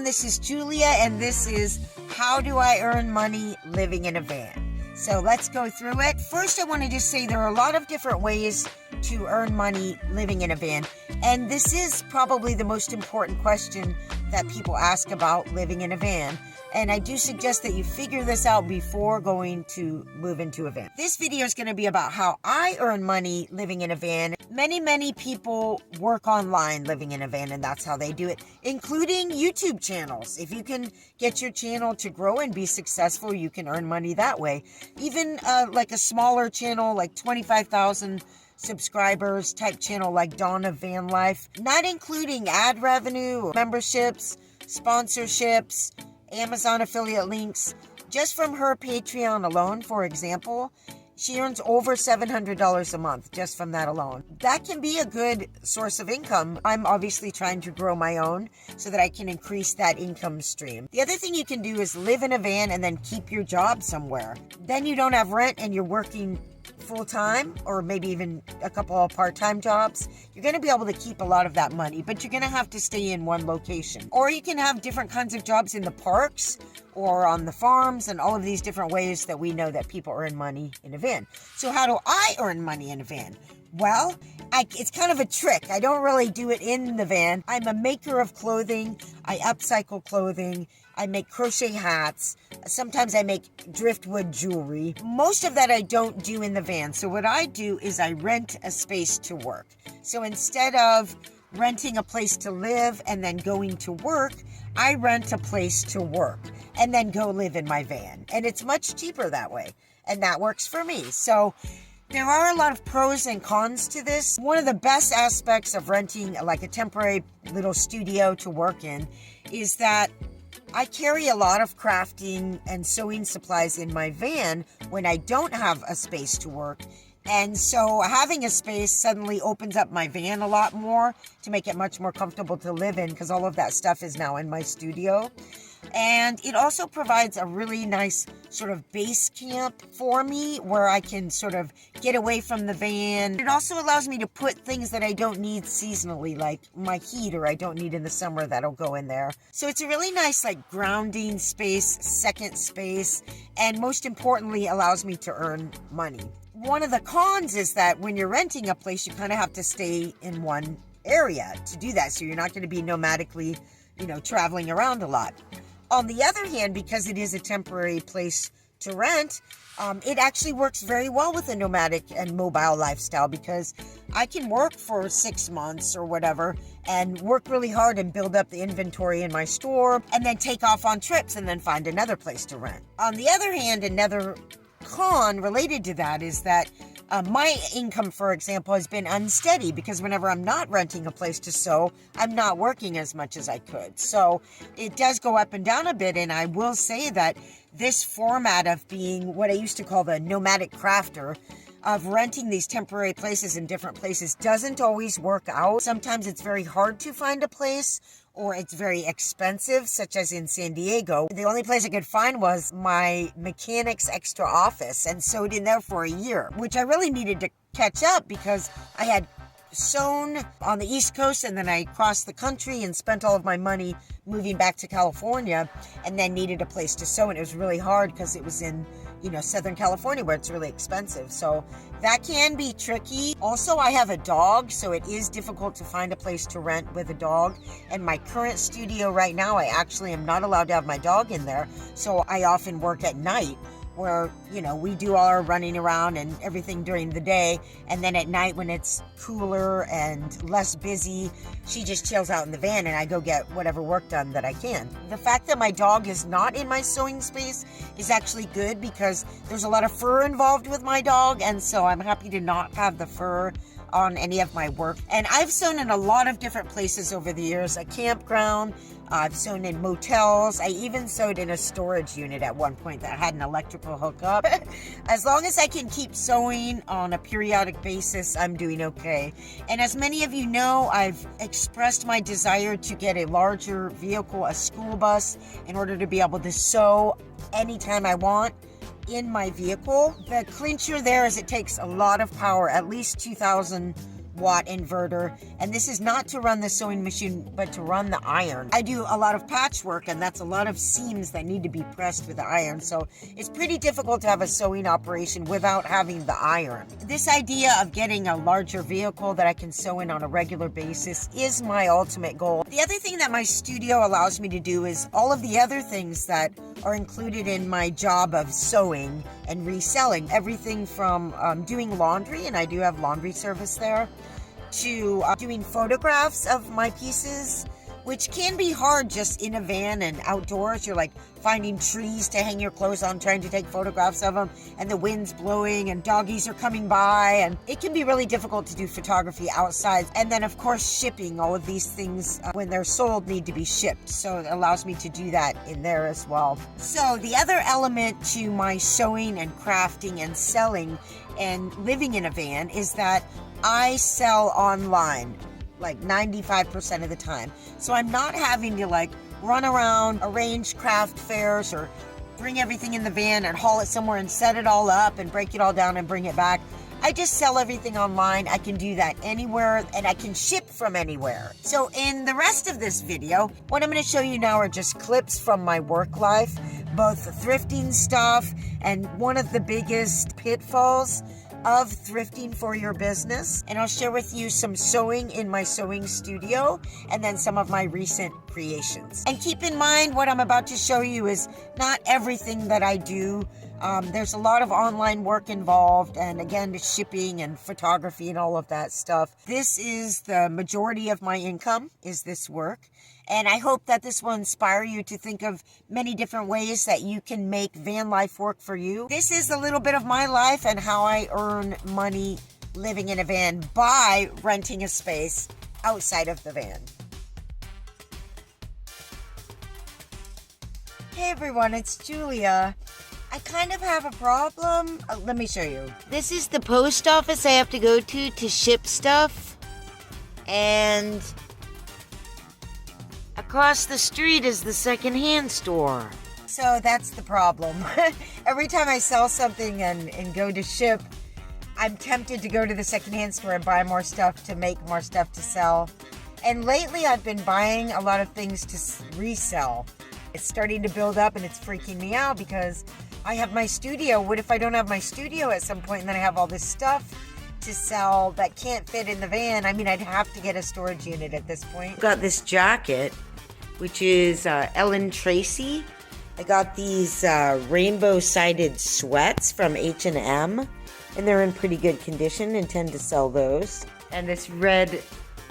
this is Julia, and this is How Do I Earn Money Living in a Van? So let's go through it. First, I want to just say there are a lot of different ways to earn money living in a van. And this is probably the most important question that people ask about living in a van. And I do suggest that you figure this out before going to move into a van. This video is going to be about how I earn money living in a van. Many people work online living in a van, and that's how they do it, including YouTube channels. If you can get your channel to grow and be successful, you can earn money that way. Even like a smaller channel, like 25,000 subscribers type channel like Donna Van Life, not including ad revenue, memberships, sponsorships, Amazon affiliate links. Just from her Patreon alone, for example, she earns over $700 a month just from that alone. That can be a good source of income. I'm obviously trying to grow my own so that I can increase that income stream. The other thing you can do is live in a van and then keep your job somewhere. Then you don't have rent and you're working full-time, or maybe even a couple of part-time jobs. You're going to be able to keep a lot of that money, but you're going to have to stay in one location. Or you can have different kinds of jobs in the parks or on the farms and all of these different ways that we know that people earn money in a van. So how do I earn money in a van? Well, it's kind of a trick. I don't really do it in the van. I'm a maker of clothing. I upcycle clothing. I make crochet hats. Sometimes I make driftwood jewelry. Most of that I don't do in the van. So what I do is I rent a space to work. So instead of renting a place to live and then going to work, I rent a place to work and then go live in my van. And it's much cheaper that way. And that works for me. So there are a lot of pros and cons to this. One of the best aspects of renting like a temporary little studio to work in is that I carry a lot of crafting and sewing supplies in my van when I don't have a space to work. And so having a space suddenly opens up my van a lot more to make it much more comfortable to live in, because all of that stuff is now in my studio. And it also provides a really nice sort of base camp for me where I can sort of get away from the van. It also allows me to put things that I don't need seasonally, like my heater I don't need in the summer, that'll go in there. So it's a really nice like grounding space, second space, and most importantly allows me to earn money. One of the cons is that when you're renting a place, you kind of have to stay in one area to do that. So you're not going to be nomadically, traveling around a lot. On the other hand, because it is a temporary place to rent, it actually works very well with a nomadic and mobile lifestyle, because I can work for 6 months or whatever and work really hard and build up the inventory in my store and then take off on trips and then find another place to rent. On the other hand, another con related to that is that my income, for example, has been unsteady because whenever I'm not renting a place to sew, I'm not working as much as I could. So it does go up and down a bit. And I will say that this format of being what I used to call the nomadic crafter, of renting these temporary places in different places, doesn't always work out. Sometimes it's very hard to find a place, or it's very expensive, such as in San Diego. The only place I could find was my mechanic's extra office, and sewed in there for a year, which I really needed to catch up because I had sewn on the East Coast and then I crossed the country and spent all of my money moving back to California, and then needed a place to sew, and it was really hard because it was in Southern California where it's really expensive. So that can be tricky. Also, I have a dog, so it is difficult to find a place to rent with a dog. And my current studio right now, I actually am not allowed to have my dog in there. So I often work at night where, we do all our running around and everything during the day. And then at night when it's cooler and less busy, she just chills out in the van and I go get whatever work done that I can. The fact that my dog is not in my sewing space is actually good because there's a lot of fur involved with my dog. And so I'm happy to not have the fur on any of my work. And I've sewn in a lot of different places over the years. A campground, I've sewn in motels. I even sewed in a storage unit at one point that had an electrical hookup. As long as I can keep sewing on a periodic basis, I'm doing okay. And as many of you know, I've expressed my desire to get a larger vehicle, a school bus, in order to be able to sew anytime I want in my vehicle. The clincher there is it takes a lot of power, at least 2,000 watt inverter, and this is not to run the sewing machine but to run the iron. I do a lot of patchwork, and that's a lot of seams that need to be pressed with the iron, so it's pretty difficult to have a sewing operation without having the iron. This idea of getting a larger vehicle that I can sew in on a regular basis is my ultimate goal. The other thing that my studio allows me to do is all of the other things that are included in my job of sewing and reselling. Everything from doing laundry, and I do have laundry service there, to doing photographs of my pieces, which can be hard just in a van and outdoors. You're like finding trees to hang your clothes on, trying to take photographs of them, and the wind's blowing and doggies are coming by, and it can be really difficult to do photography outside. And then of course shipping, all of these things when they're sold need to be shipped, so it allows me to do that in there as well. So the other element to my sewing and crafting and selling and living in a van is that I sell online like 95% of the time. So I'm not having to like run around, arrange craft fairs, or bring everything in the van and haul it somewhere and set it all up and break it all down and bring it back. I just sell everything online. I can do that anywhere, and I can ship from anywhere. So in the rest of this video, what I'm going to show you now are just clips from my work life, both the thrifting stuff and one of the biggest pitfalls of thrifting for your business. And I'll share with you some sewing in my sewing studio and then some of my recent creations. And keep in mind, what I'm about to show you is not everything that I do. There's a lot of online work involved, and again, the shipping and photography and all of that stuff. This is the majority of my income, is this work. And I hope that this will inspire you to think of many different ways that you can make van life work for you. This is a little bit of my life and how I earn money living in a van by renting a space outside of the van. Hey everyone, it's Julia. I kind of have a problem. Let me show you. This is the post office I have to go to ship stuff. And across the street is the secondhand store. So that's the problem. Every time I sell something and go to ship, I'm tempted to go to the secondhand store and buy more stuff to make more stuff to sell. And lately I've been buying a lot of things to resell. It's starting to build up and it's freaking me out because I have my studio. What if I don't have my studio at some point and then I have all this stuff to sell that can't fit in the van? I mean, I'd have to get a storage unit at this point. Got this jacket, which is Ellen Tracy. I got these rainbow-sided sweats from H&M, and they're in pretty good condition. Intend to sell those. And this red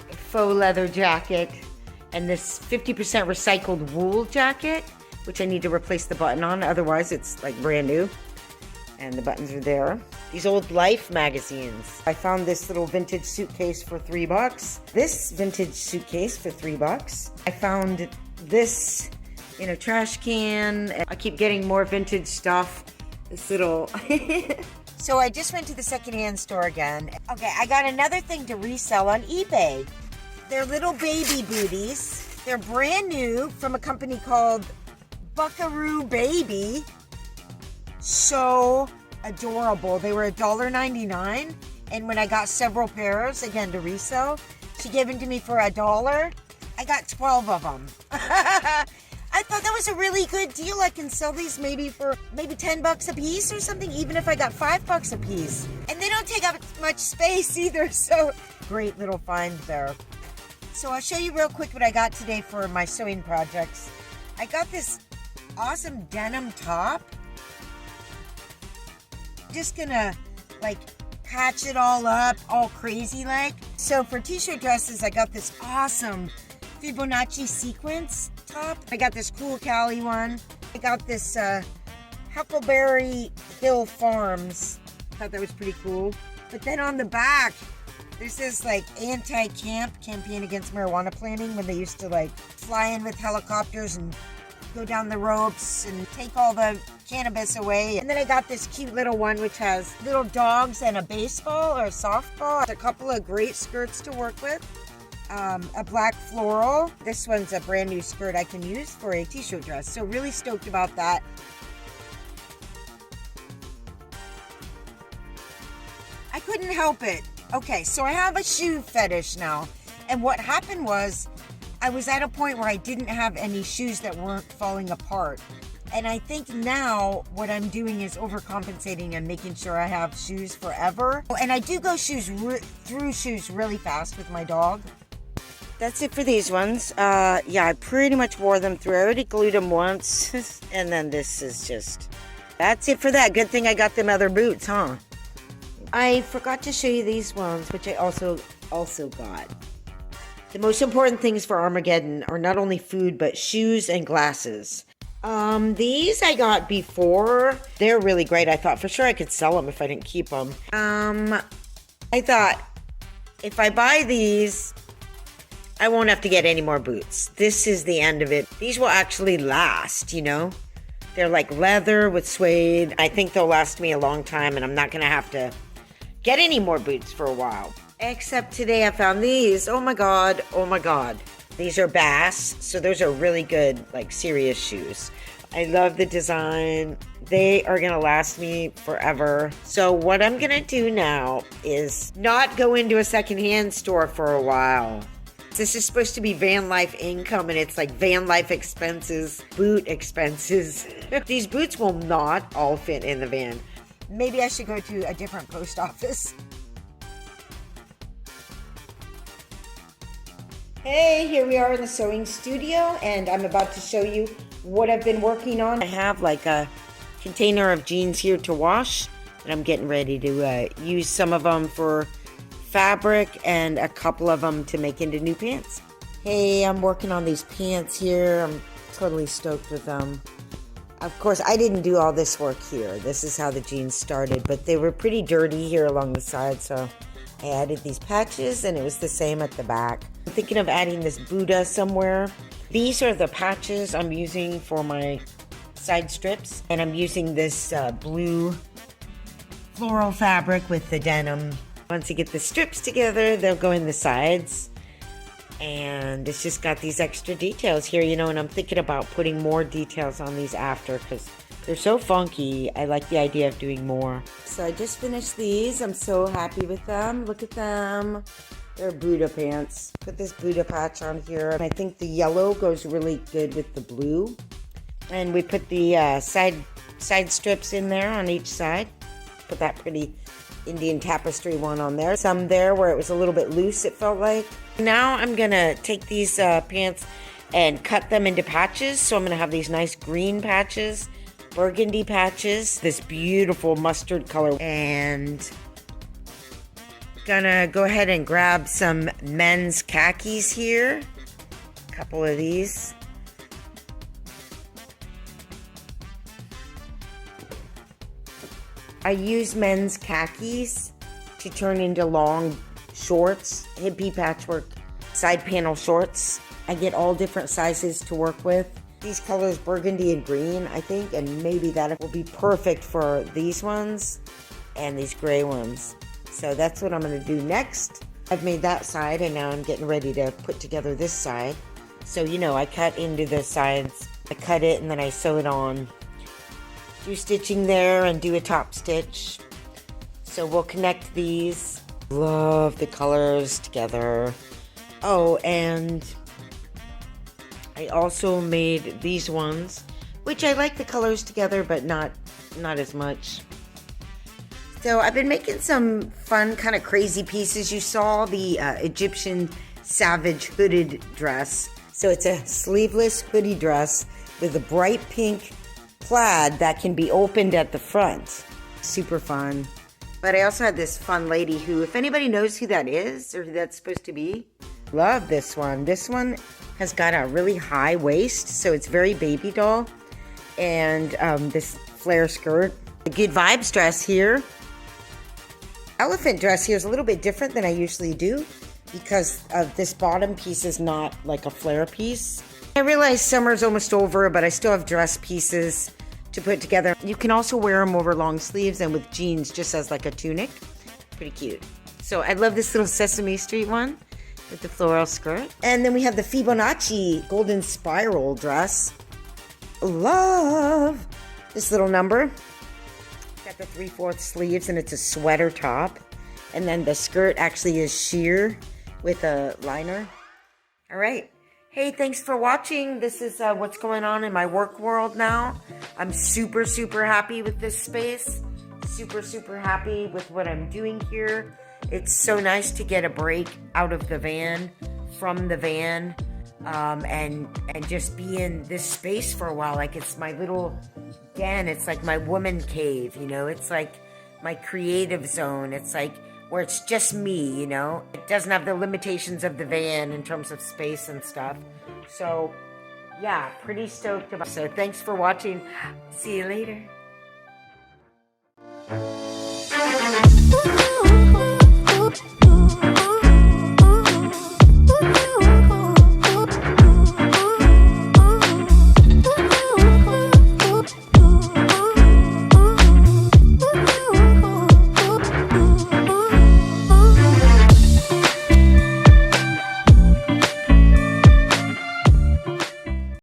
faux leather jacket, and this 50% recycled wool jacket, which I need to replace the button on, otherwise it's like brand new. And the buttons are there. These old Life magazines. I found this little vintage suitcase for $3. This vintage suitcase for $3. I found this in a trash can. I keep getting more vintage stuff. This little... So I just went to the secondhand store again. Okay, I got another thing to resell on eBay. They're little baby booties. They're brand new from a company called Buckaroo Baby. So adorable. They were $1.99, and when I got several pairs, again to resell, she gave them to me for $1. I got 12 of them. I thought that was a really good deal. I can sell these for maybe $10 a piece or something, even if I got $5 a piece. And they don't take up much space either, so great little find there. So I'll show you real quick what I got today for my sewing projects. I got this awesome denim top. Just gonna like patch it all up, all crazy like. So for t-shirt dresses, I got this awesome Fibonacci sequence top. I got this cool Cali one. I got this Huckleberry Hill Farms. I thought that was pretty cool. But then on the back, this is like anti-camp campaign against marijuana planting, when they used to like fly in with helicopters and go down the ropes and take all the cannabis away. And then I got this cute little one which has little dogs and a baseball or a softball. A couple of great skirts to work with. A black floral. This one's a brand new skirt I can use for a t-shirt dress. So really stoked about that. I couldn't help it. Okay, so I have a shoe fetish now. And what happened was I was at a point where I didn't have any shoes that weren't falling apart. And I think now what I'm doing is overcompensating and making sure I have shoes forever. And I do go through shoes really fast with my dog. That's it for these ones. Yeah, I pretty much wore them through. I already glued them once. And then this is just... That's it for that. Good thing I got them other boots, huh? I forgot to show you these ones, which I also got. The most important things for Armageddon are not only food, but shoes and glasses. These I got before. They're really great. I thought for sure I could sell them if I didn't keep them. I thought if I buy these, I won't have to get any more boots. This is the end of it. These will actually last, you know? They're like leather with suede. I think they'll last me a long time, and I'm not going to have to get any more boots for a while. Except today I found these. Oh my god. Oh my god. These are Bass, so those are really good, like, serious shoes. I love the design. They are going to last me forever. So what I'm going to do now is not go into a secondhand store for a while. This is supposed to be van life income, and it's like van life expenses, boot expenses. These boots will not all fit in the van. Maybe I should go to a different post office. Hey, here we are in the sewing studio, and I'm about to show you what I've been working on. I have like a container of jeans here to wash, and I'm getting ready to use some of them for fabric and a couple of them to make into new pants. Hey, I'm working on these pants here. I'm totally stoked with them. Of course, I didn't do all this work here. This is how the jeans started, but they were pretty dirty here along the side, so I added these patches, and it was the same at the back. I'm thinking of adding this Buddha somewhere. These are the patches I'm using for my side strips, and I'm using this blue floral fabric with the denim. Once you get the strips together, they'll go in the sides. And it's just got these extra details here, you know, and I'm thinking about putting more details on these after because they're so funky. I like the idea of doing more. So I just finished these. I'm so happy with them. Look at them. They're Buddha pants. Put this Buddha patch on here. And I think the yellow goes really good with the blue. And we put the side strips in there on each side. Put that pretty Indian tapestry one on there. Some there where it was a little bit loose, it felt like. Now I'm gonna take these pants and cut them into patches. So I'm gonna have these nice green patches, burgundy patches, this beautiful mustard color, and gonna go ahead and grab some men's khakis here. A couple of these. I use men's khakis to turn into long shorts, hippie patchwork side panel shorts. I get all different sizes to work with. These colors, burgundy and green, I think, and maybe that will be perfect for these ones and these gray ones. So that's what I'm going to do next. I've made that side, and now I'm getting ready to put together this side. So, you know, I cut into the sides. I cut it, and then I sew it on. Do stitching there and do a top stitch. So we'll connect these. Love the colors together. Oh, and I also made these ones, which I like the colors together, but not as much. So I've been making some fun, kind of crazy pieces. You saw the Egyptian savage hooded dress. So it's a sleeveless hoodie dress with a bright pink plaid that can be opened at the front. Super fun. But I also had this fun lady who, if anybody knows who that is or who that's supposed to be, love this one. This one has got a really high waist, so it's very baby doll. And this flare skirt. A Good Vibes dress here. Elephant dress here is a little bit different than I usually do because of this bottom piece is not like a flare piece. I realize summer's almost over, but I still have dress pieces to put together. You can also wear them over long sleeves and with jeans just as like a tunic. Pretty cute. So I love this little Sesame Street one with the floral skirt. And then we have the Fibonacci golden spiral dress. Love this little number. Got the 3/4 sleeves, and it's a sweater top. And then the skirt actually is sheer with a liner. All right. Hey, thanks for watching. This is what's going on in my work world now. I'm super, super happy with this space. Super, super happy with what I'm doing here. It's so nice to get a break out of the van, from the van, and just be in this space for a while. Like, it's my little den. It's like my woman cave, you know? It's like my creative zone. It's like where it's just me, you know? It doesn't have the limitations of the van in terms of space and stuff. So, yeah, pretty stoked about it. So thanks for watching. See you later.